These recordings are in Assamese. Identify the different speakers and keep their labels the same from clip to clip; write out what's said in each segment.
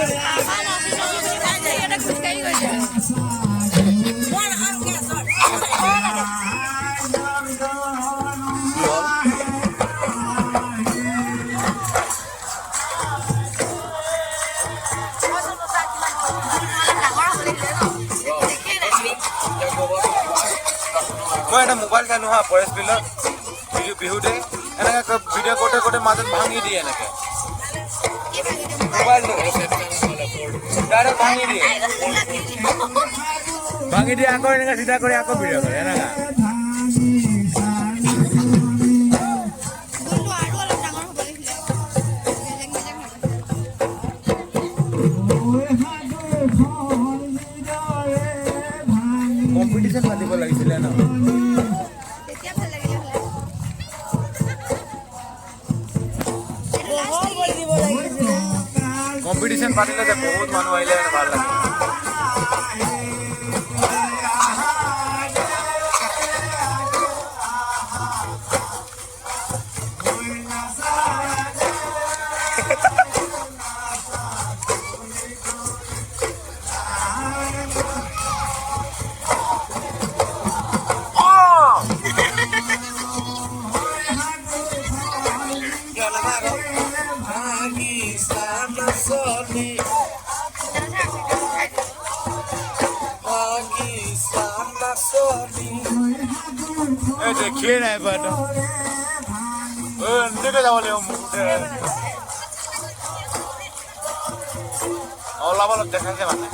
Speaker 1: मैं এটা মোবাইল চালো হা ফৰেষ্ট বিলত বিহুতে এনেকৈ ভিডিঅ' কৰোঁতে কৰোঁতে মাজত ভাঙি দিয়ে এনেকৈ মোবাইলটো ডাইৰেক্ট ভাঙি দিয়ে আকৌ এনেকৈ চিধা কৰি আকৌ ভিডিঅ' কৰে এনেকৈ কম্পিটিশ্যন পাতিব লাগিছিলে ন কম্পিটিশ্যন পাতিলে যে বহুত মানুহ আহিলে ভাল লাগে देखिए ना बट निकल जाओ ले और लाभ देखा के माने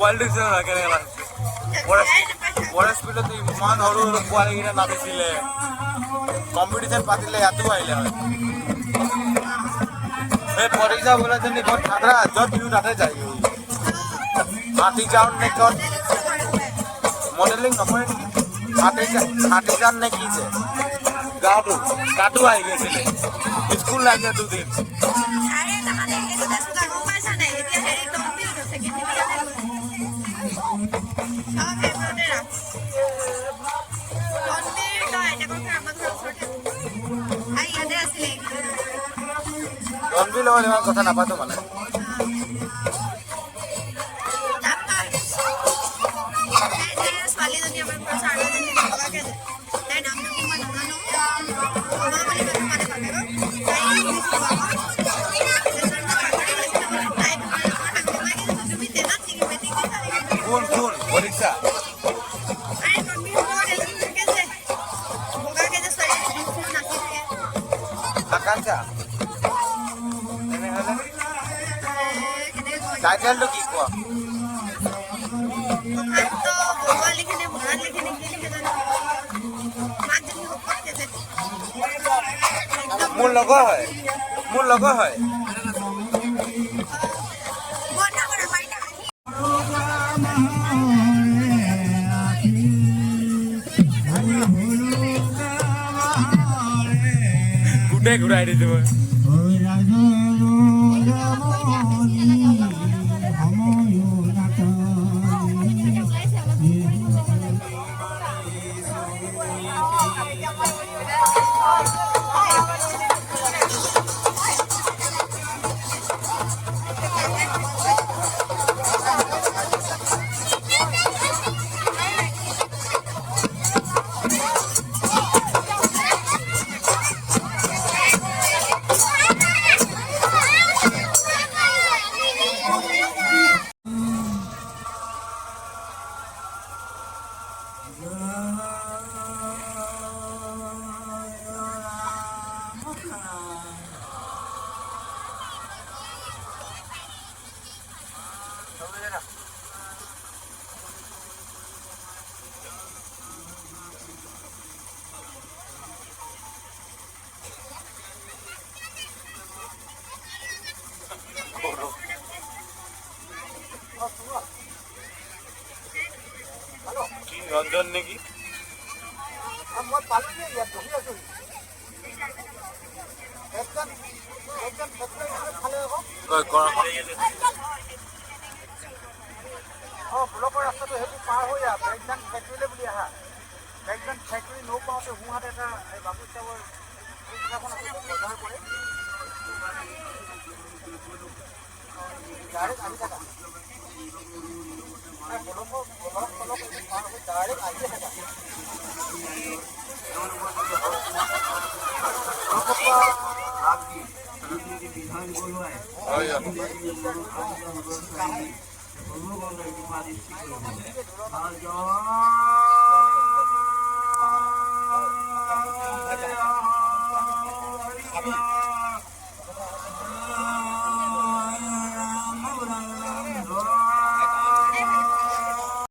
Speaker 1: पॉलिटिक्स फरेस्ट बिलत इमान सरू सरू पोवालीकेइटा नाचिছিলে कम्पिटिशन पातिले यातो आइले হয় এই পৰীক্ষা বোলাজনী বৰ ঠাডা যত বিহু তাতে যায় হাতী যাওন নে কত মডেলিং নকৰে হাতী যান নে কি যে গাঁৱটো কাটো আহি গৈছিলে স্কুল লাগে দুদিন रणबीर লগত ইমান কথা নাপাতো মানে কোন কোন পরীক্ষা আকাঙ্ক্ষা टाइटल तो की को तो भगवान लिखे ने भगवान लिखे ने की लिखे जानो मां जनी हो पक्के से मूल लोगो है मोटा बड़ा माइना गुडे गुडाई दे तुम কি ৰঞ্জন নেকি?
Speaker 2: মই পালোঁ ইয়াত বহি আছোঁ। একজন খালে আকৌ ব্লকৰ ৰাস্তাটো সেইটো পাৰ হৈ বেগজান ফেক্টৰীলৈ বুলি আহা। বেগজান ফেক্টৰী নৌ পাওঁতে সোঁহাতে এটা বাবু চাবৰ ব্যৱহাৰ কৰে। ডাইৰেক্ট আহি থাকা ডাইৰেক্ট আহি থাকা।
Speaker 1: হয়